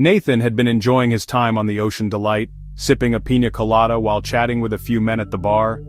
Nathan had been enjoying his time on the Ocean Delight, sipping a piña colada while chatting with a few men at the bar.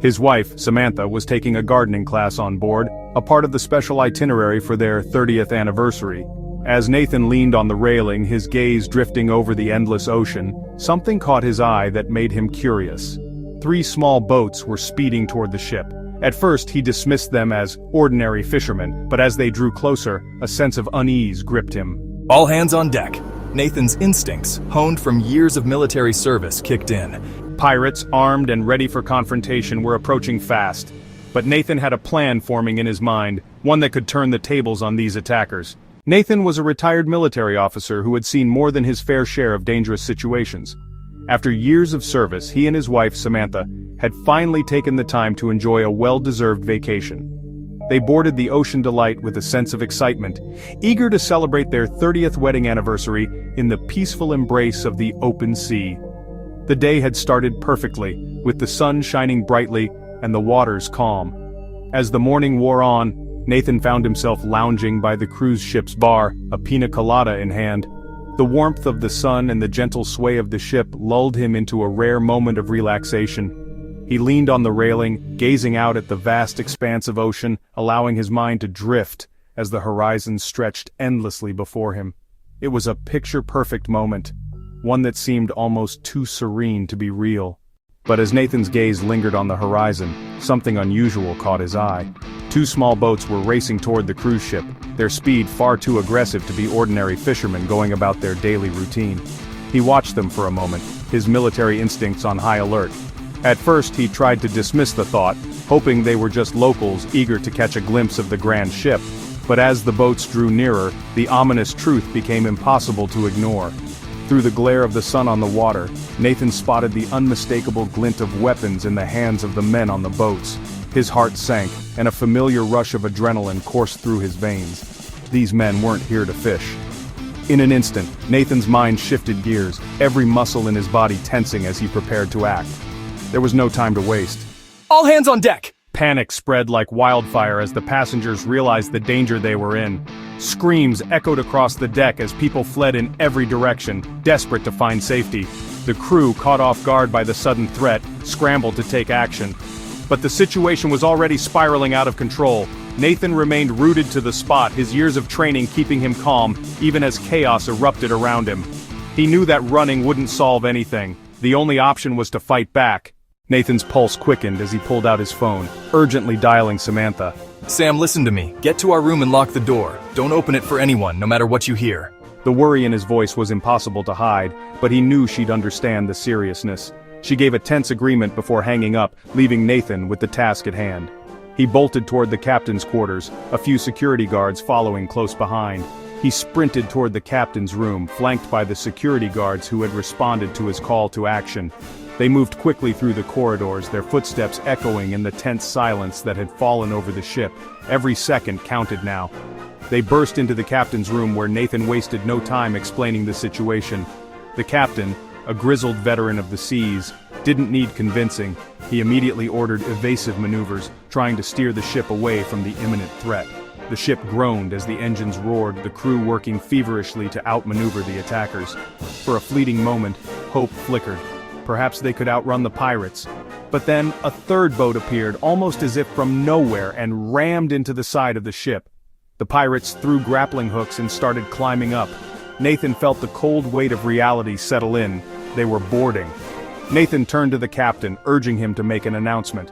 His wife, Samantha, was taking a gardening class on board, a part of the special itinerary for their 30th anniversary. As Nathan leaned on the railing, his gaze drifting over the endless ocean, something caught his eye that made him curious. 3 small boats were speeding toward the ship. At first he dismissed them as ordinary fishermen, but as they drew closer, a sense of unease gripped him. All hands on deck. Nathan's instincts, honed from years of military service, kicked in. Pirates, armed and ready for confrontation, were approaching fast. But Nathan had a plan forming in his mind, one that could turn the tables on these attackers. Nathan was a retired military officer who had seen more than his fair share of dangerous situations. After years of service, he and his wife, Samantha, had finally taken the time to enjoy a well-deserved vacation. They boarded the Ocean Delight with a sense of excitement, eager to celebrate their 30th wedding anniversary in the peaceful embrace of the open sea. The day had started perfectly, with the sun shining brightly and the waters calm. As the morning wore on, Nathan found himself lounging by the cruise ship's bar, a piña colada in hand. The warmth of the sun and the gentle sway of the ship lulled him into a rare moment of relaxation. He leaned on the railing, gazing out at the vast expanse of ocean, allowing his mind to drift as the horizon stretched endlessly before him. It was a picture-perfect moment, one that seemed almost too serene to be real. But as Nathan's gaze lingered on the horizon, something unusual caught his eye. 2 small boats were racing toward the cruise ship, their speed far too aggressive to be ordinary fishermen going about their daily routine. He watched them for a moment, his military instincts on high alert. At first he tried to dismiss the thought, hoping they were just locals eager to catch a glimpse of the grand ship. But as the boats drew nearer, the ominous truth became impossible to ignore. Through the glare of the sun on the water, Nathan spotted the unmistakable glint of weapons in the hands of the men on the boats. His heart sank, and a familiar rush of adrenaline coursed through his veins. These men weren't here to fish. In an instant, Nathan's mind shifted gears, every muscle in his body tensing as he prepared to act. There was no time to waste. All hands on deck! Panic spread like wildfire as the passengers realized the danger they were in. Screams echoed across the deck as people fled in every direction, desperate to find safety. The crew, caught off guard by the sudden threat, scrambled to take action. But the situation was already spiraling out of control. Nathan remained rooted to the spot, his years of training keeping him calm, even as chaos erupted around him. He knew that running wouldn't solve anything. The only option was to fight back. Nathan's pulse quickened as he pulled out his phone, urgently dialing Samantha. Sam, listen to me. Get to our room and lock the door. Don't open it for anyone, no matter what you hear. The worry in his voice was impossible to hide, but he knew she'd understand the seriousness. She gave a tense agreement before hanging up, leaving Nathan with the task at hand. He bolted toward the captain's quarters, a few security guards following close behind. He sprinted toward the captain's room, flanked by the security guards who had responded to his call to action. They moved quickly through the corridors, their footsteps echoing in the tense silence that had fallen over the ship. Every second counted now. They burst into the captain's room where Nathan wasted no time explaining the situation. The captain, a grizzled veteran of the seas, didn't need convincing. He immediately ordered evasive maneuvers, trying to steer the ship away from the imminent threat. The ship groaned as the engines roared, the crew working feverishly to outmaneuver the attackers. For a fleeting moment, hope flickered. Perhaps they could outrun the pirates. But then, a third boat appeared, almost as if from nowhere, and rammed into the side of the ship. The pirates threw grappling hooks and started climbing up. Nathan felt the cold weight of reality settle in. They were boarding. Nathan turned to the captain, urging him to make an announcement.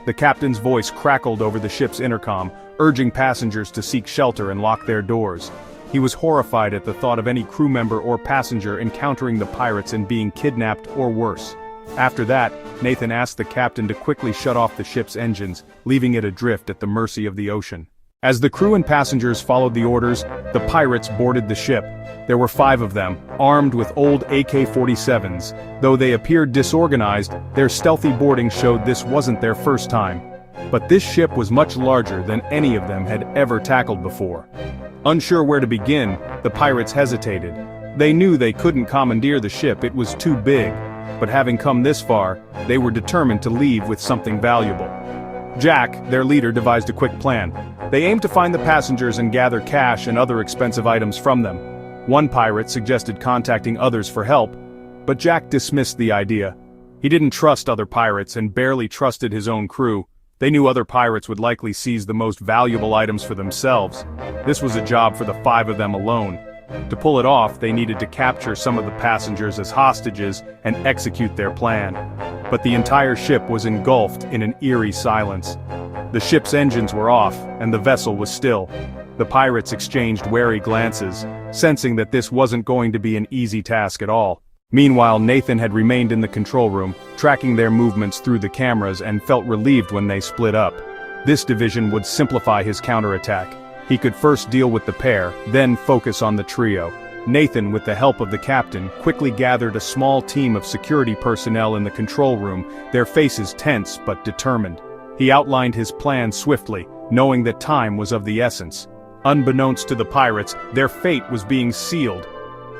The captain's voice crackled over the ship's intercom, urging passengers to seek shelter and lock their doors. He was horrified at the thought of any crew member or passenger encountering the pirates and being kidnapped or worse. After that, Nathan asked the captain to quickly shut off the ship's engines, leaving it adrift at the mercy of the ocean. As the crew and passengers followed the orders, the pirates boarded the ship. There were 5 of them, armed with old AK-47s. Though they appeared disorganized, their stealthy boarding showed this wasn't their first time. But this ship was much larger than any of them had ever tackled before. Unsure where to begin, the pirates hesitated. They knew they couldn't commandeer the ship, it was too big. But having come this far, they were determined to leave with something valuable. Jack, their leader, devised a quick plan. They aimed to find the passengers and gather cash and other expensive items from them. One pirate suggested contacting others for help, but Jack dismissed the idea. He didn't trust other pirates and barely trusted his own crew. They knew other pirates would likely seize the most valuable items for themselves. This was a job for the 5 of them alone. To pull it off, they needed to capture some of the passengers as hostages and execute their plan. But the entire ship was engulfed in an eerie silence. The ship's engines were off, and the vessel was still. The pirates exchanged wary glances, sensing that this wasn't going to be an easy task at all. Meanwhile, Nathan had remained in the control room, tracking their movements through the cameras, and felt relieved when they split up. This division would simplify his counterattack. He could first deal with the pair, then focus on the trio. Nathan, with the help of the captain, quickly gathered a small team of security personnel in the control room, their faces tense but determined. He outlined his plan swiftly, knowing that time was of the essence. Unbeknownst to the pirates, their fate was being sealed.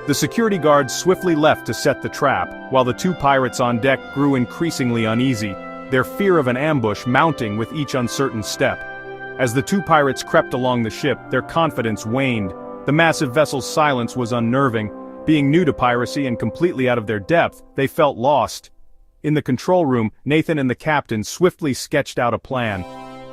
The security guards swiftly left to set the trap, while the 2 pirates on deck grew increasingly uneasy, their fear of an ambush mounting with each uncertain step. As the 2 pirates crept along the ship, their confidence waned. The massive vessel's silence was unnerving. Being new to piracy and completely out of their depth, they felt lost. In the control room, Nathan and the captain swiftly sketched out a plan.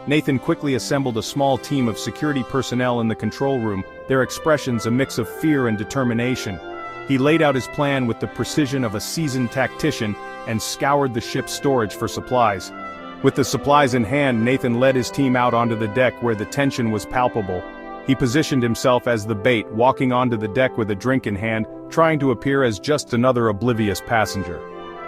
Nathan quickly assembled a small team of security personnel in the control room, their expressions a mix of fear and determination. He laid out his plan with the precision of a seasoned tactician and scoured the ship's storage for supplies. With the supplies in hand, Nathan led his team out onto the deck where the tension was palpable. He positioned himself as the bait, walking onto the deck with a drink in hand, trying to appear as just another oblivious passenger.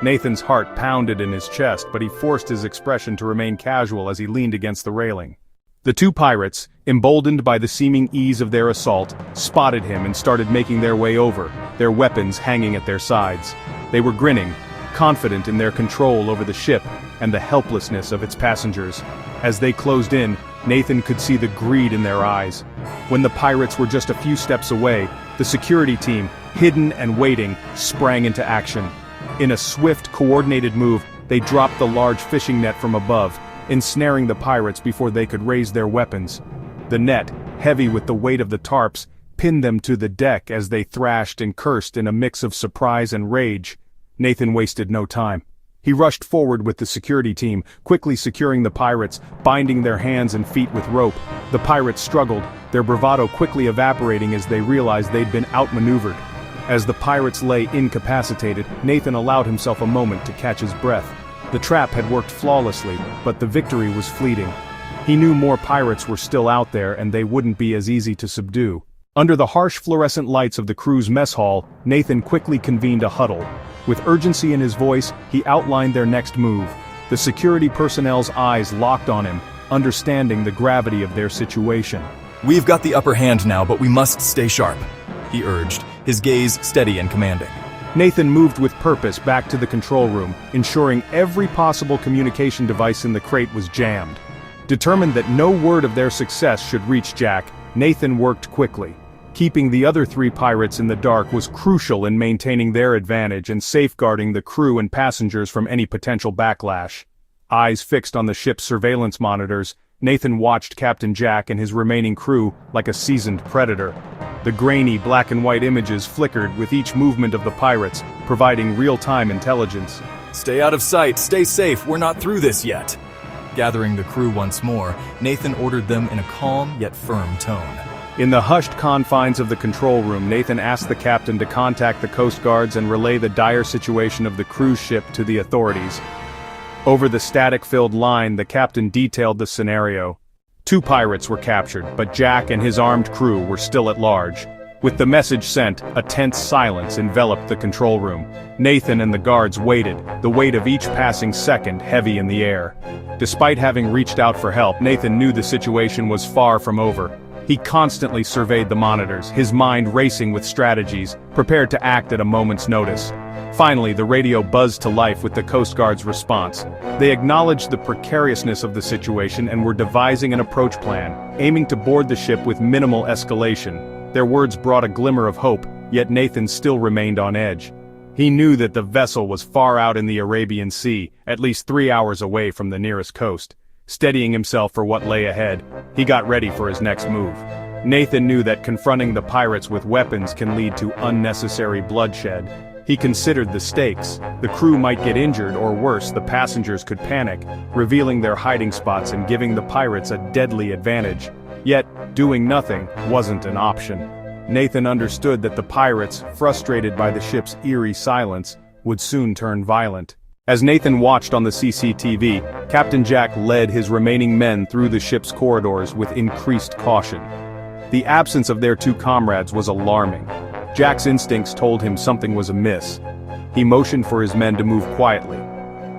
Nathan's heart pounded in his chest, but he forced his expression to remain casual as he leaned against the railing. The 2 pirates, emboldened by the seeming ease of their assault, spotted him and started making their way over, their weapons hanging at their sides. They were grinning, confident in their control over the ship and the helplessness of its passengers. As they closed in, Nathan could see the greed in their eyes. When the pirates were just a few steps away, the security team, hidden and waiting, sprang into action. In a swift, coordinated move, they dropped the large fishing net from above, ensnaring the pirates before they could raise their weapons. The net, heavy with the weight of the tarps, pinned them to the deck as they thrashed and cursed in a mix of surprise and rage. Nathan wasted no time. He rushed forward with the security team, quickly securing the pirates, binding their hands and feet with rope. The pirates struggled, their bravado quickly evaporating as they realized they'd been outmaneuvered. As the pirates lay incapacitated, Nathan allowed himself a moment to catch his breath. The trap had worked flawlessly, but the victory was fleeting. He knew more pirates were still out there and they wouldn't be as easy to subdue. Under the harsh fluorescent lights of the crew's mess hall, Nathan quickly convened a huddle. With urgency in his voice, he outlined their next move. The security personnel's eyes locked on him, understanding the gravity of their situation. "We've got the upper hand now, but we must stay sharp," he urged, his gaze steady and commanding. Nathan moved with purpose back to the control room, ensuring every possible communication device in the crate was jammed. Determined that no word of their success should reach Jack, Nathan worked quickly. Keeping the other 3 pirates in the dark was crucial in maintaining their advantage and safeguarding the crew and passengers from any potential backlash. Eyes fixed on the ship's surveillance monitors, Nathan watched Captain Jack and his remaining crew like a seasoned predator. The grainy black and white images flickered with each movement of the pirates, providing real-time intelligence. "Stay out of sight, stay safe, we're not through this yet." Gathering the crew once more, Nathan ordered them in a calm yet firm tone. In the hushed confines of the control room, Nathan asked the captain to contact the Coast Guards and relay the dire situation of the cruise ship to the authorities. Over the static-filled line, the captain detailed the scenario. 2 pirates were captured, but Jack and his armed crew were still at large. With the message sent, a tense silence enveloped the control room. Nathan and the guards waited, the weight of each passing second heavy in the air. Despite having reached out for help, Nathan knew the situation was far from over. He constantly surveyed the monitors, his mind racing with strategies, prepared to act at a moment's notice. Finally, the radio buzzed to life with the Coast Guard's response. They acknowledged the precariousness of the situation and were devising an approach plan, aiming to board the ship with minimal escalation. Their words brought a glimmer of hope, yet Nathan still remained on edge. He knew that the vessel was far out in the Arabian Sea, at least 3 hours away from the nearest coast. steadying himself for what lay ahead. He got ready for his next move. Nathan knew that confronting the pirates with weapons can lead to unnecessary bloodshed. He considered the stakes. The crew might get injured, or worse, the passengers could panic, revealing their hiding spots and giving the pirates a deadly advantage. Yet, doing nothing wasn't an option. Nathan understood that the pirates, frustrated by the ship's eerie silence, would soon turn violent. As Nathan watched on the CCTV, Captain Jack led his remaining men through the ship's corridors with increased caution. The absence of their two comrades was alarming. Jack's instincts told him something was amiss. He motioned for his men to move quietly.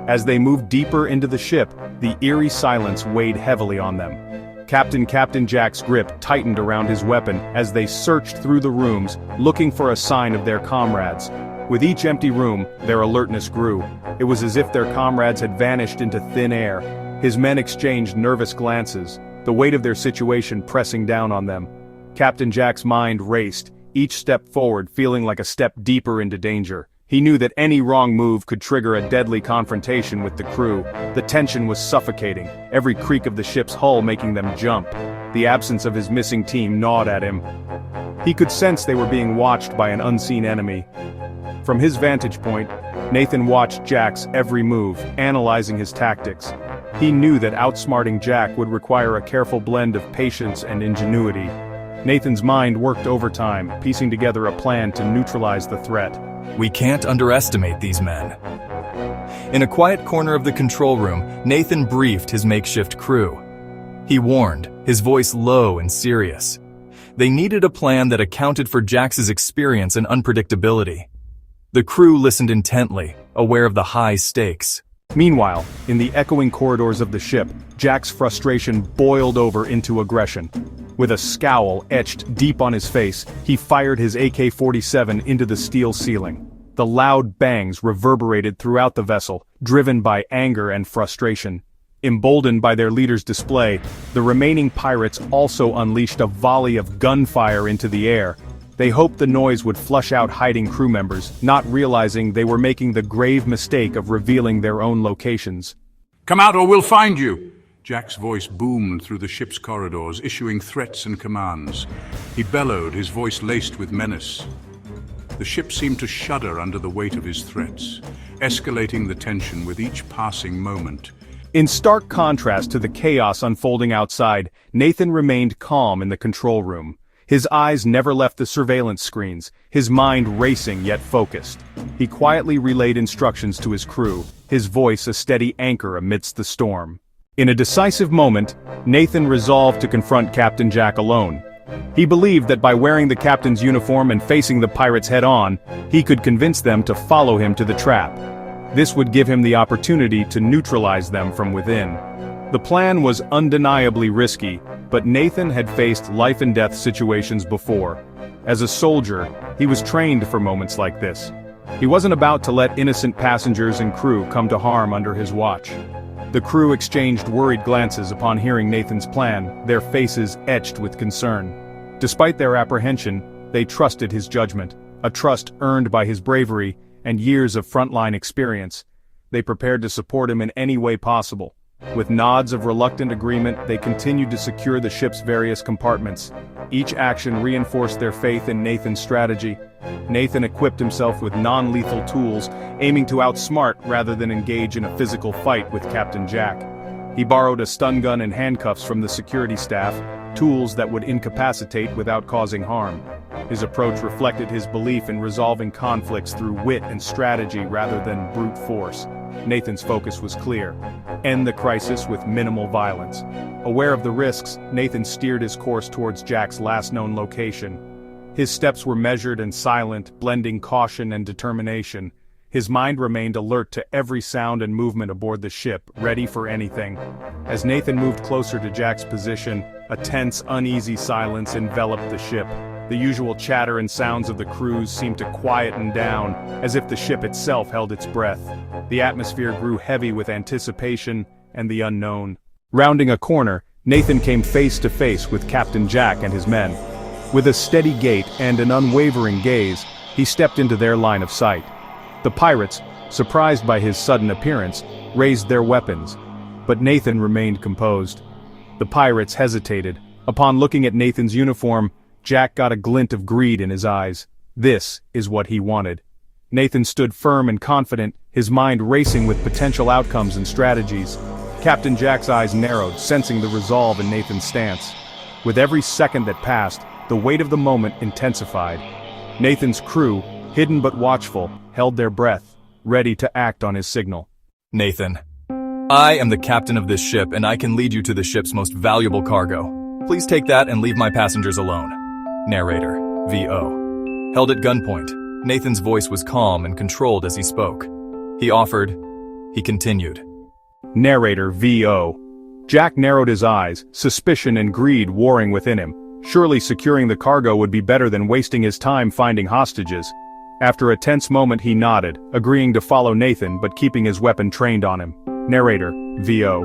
As they moved deeper into the ship, the eerie silence weighed heavily on them. Captain Jack's grip tightened around his weapon as they searched through the rooms, looking for a sign of their comrades. With each empty room, their alertness grew. It was as if their comrades had vanished into thin air. His men exchanged nervous glances, the weight of their situation pressing down on them. Captain Jack's mind raced, each step forward feeling like a step deeper into danger. He knew that any wrong move could trigger a deadly confrontation with the crew. The tension was suffocating, every creak of the ship's hull making them jump. The absence of his missing team gnawed at him. He could sense they were being watched by an unseen enemy. From his vantage point, Nathan watched Jack's every move, analyzing his tactics. He knew that outsmarting Jack would require a careful blend of patience and ingenuity. Nathan's mind worked overtime, piecing together a plan to neutralize the threat. We can't underestimate these men. In a quiet corner of the control room, Nathan briefed his makeshift crew. He warned, his voice low and serious. They needed a plan that accounted for Jax's experience and unpredictability. The crew listened intently, aware of the high stakes. Meanwhile, in the echoing corridors of the ship, Jack's frustration boiled over into aggression. With a scowl etched deep on his face, he fired his AK-47 into the steel ceiling. The loud bangs reverberated throughout the vessel, driven by anger and frustration. Emboldened by their leader's display, the remaining pirates also unleashed a volley of gunfire into the air. They hoped the noise would flush out hiding crew members, not realizing they were making the grave mistake of revealing their own locations. "Come out or we'll find you!" Jack's voice boomed through the ship's corridors, issuing threats and commands. He bellowed, his voice laced with menace. The ship seemed to shudder under the weight of his threats, escalating the tension with each passing moment. In stark contrast to the chaos unfolding outside, Nathan remained calm in the control room. His eyes never left the surveillance screens, his mind racing yet focused. He quietly relayed instructions to his crew, his voice a steady anchor amidst the storm. In a decisive moment, Nathan resolved to confront Captain Jack alone. He believed that by wearing the captain's uniform and facing the pirates head-on, he could convince them to follow him to the trap. This would give him the opportunity to neutralize them from within. The plan was undeniably risky, but Nathan had faced life-and-death situations before. As a soldier, he was trained for moments like this. He wasn't about to let innocent passengers and crew come to harm under his watch. The crew exchanged worried glances upon hearing Nathan's plan, their faces etched with concern. Despite their apprehension, they trusted his judgment, a trust earned by his bravery and years of frontline experience. They prepared to support him in any way possible. With nods of reluctant agreement, they continued to secure the ship's various compartments. Each action reinforced their faith in Nathan's strategy. Nathan equipped himself with non-lethal tools, aiming to outsmart rather than engage in a physical fight with Captain Jack. He borrowed a stun gun and handcuffs from the security staff, tools that would incapacitate without causing harm. His approach reflected his belief in resolving conflicts through wit and strategy rather than brute force. Nathan's focus was clear: end the crisis with minimal violence. Aware of the risks, Nathan steered his course towards Jack's last known location. His steps were measured and silent, blending caution and determination. His mind remained alert to every sound and movement aboard the ship, ready for anything. As Nathan moved closer to Jack's position, a tense, uneasy silence enveloped the ship. The usual chatter and sounds of the crews seemed to quieten down, as if the ship itself held its breath. The atmosphere grew heavy with anticipation and the unknown. Rounding a corner, Nathan came face to face with Captain Jack and his men. With a steady gait and an unwavering gaze, he stepped into their line of sight. The pirates, surprised by his sudden appearance, raised their weapons. but Nathan remained composed. The pirates hesitated. Upon looking at Nathan's uniform, Jack got a glint of greed in his eyes. This is what he wanted. Nathan stood firm and confident, his mind racing with potential outcomes and strategies. Captain Jack's eyes narrowed, sensing the resolve in Nathan's stance. With every second that passed, the weight of the moment intensified. Nathan's crew, hidden but watchful, held their breath, ready to act on his signal. Nathan, I am the captain of this ship and I can lead you to the ship's most valuable cargo. Please take that and leave my passengers alone. Narrator, VO. Held at gunpoint, Nathan's voice was calm and controlled as he spoke. He offered, he continued. Narrator, VO. Jack narrowed his eyes, suspicion and greed warring within him. Surely securing the cargo would be better than wasting his time finding hostages. After a tense moment he nodded, agreeing to follow Nathan but keeping his weapon trained on him. Narrator, VO.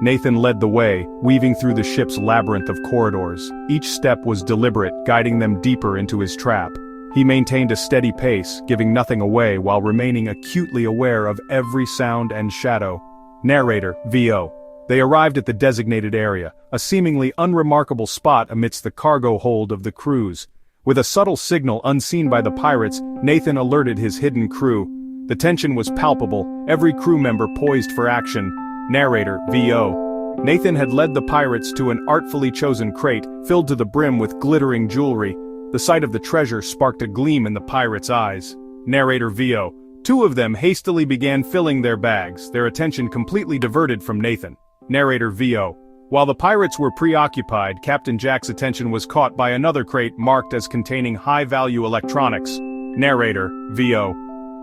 Nathan led the way, weaving through the ship's labyrinth of corridors. Each step was deliberate, guiding them deeper into his trap. He maintained a steady pace, giving nothing away while remaining acutely aware of every sound and shadow. Narrator, VO. They arrived at the designated area, a seemingly unremarkable spot amidst the cargo hold of the cruise. With a subtle signal unseen by the pirates, Nathan alerted his hidden crew. The tension was palpable, every crew member poised for action. Narrator, VO. Nathan had led the pirates to an artfully chosen crate, filled to the brim with glittering jewelry. The sight of the treasure sparked a gleam in the pirates' eyes. Narrator, VO. Two of them hastily began filling their bags, their attention completely diverted from Nathan. Narrator, VO. While the pirates were preoccupied, Captain Jack's attention was caught by another crate marked as containing high-value electronics. Narrator, VO.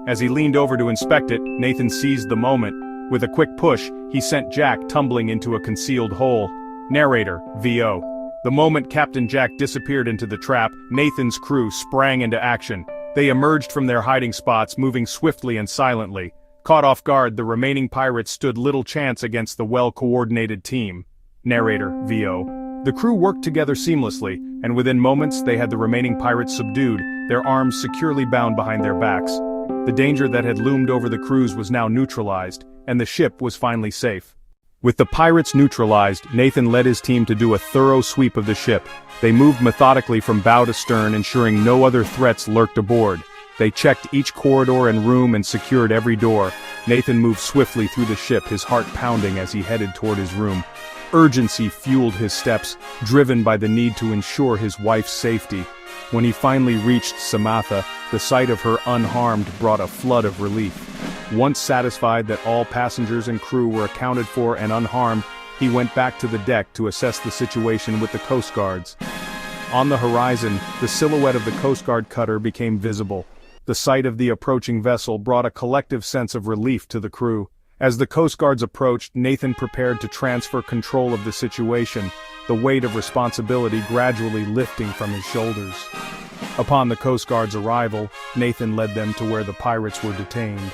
As he leaned over to inspect it, Nathan seized the moment. With a quick push, he sent Jack tumbling into a concealed hole. Narrator, VO. The moment Captain Jack disappeared into the trap, Nathan's crew sprang into action. They emerged from their hiding spots, moving swiftly and silently. Caught off guard, the remaining pirates stood little chance against the well-coordinated team. Narrator, VO. The crew worked together seamlessly, and within moments they had the remaining pirates subdued, their arms securely bound behind their backs. The danger that had loomed over the cruise was now neutralized, and the ship was finally safe. With the pirates neutralized, Nathan led his team to do a thorough sweep of the ship. They moved methodically from bow to stern, ensuring no other threats lurked aboard. They checked each corridor and room and secured every door. Nathan moved swiftly through the ship, his heart pounding as he headed toward his room. Urgency fueled his steps, driven by the need to ensure his wife's safety. When he finally reached Samantha, the sight of her unharmed brought a flood of relief. Once satisfied that all passengers and crew were accounted for and unharmed, he went back to the deck to assess the situation with the Coast Guards. On the horizon, the silhouette of the Coast Guard cutter became visible. The sight of the approaching vessel brought a collective sense of relief to the crew. As the Coast Guards approached, Nathan prepared to transfer control of the situation, the weight of responsibility gradually lifting from his shoulders. Upon the Coast Guard's arrival, Nathan led them to where the pirates were detained.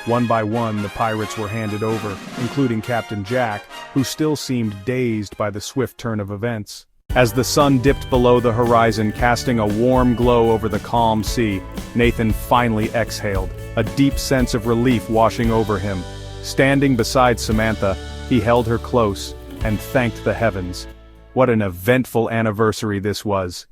One by one, the pirates were handed over, including Captain Jack, who still seemed dazed by the swift turn of events. As the sun dipped below the horizon, casting a warm glow over the calm sea, Nathan finally exhaled, a deep sense of relief washing over him. Standing beside Samantha, he held her close and thanked the heavens. What an eventful anniversary this was.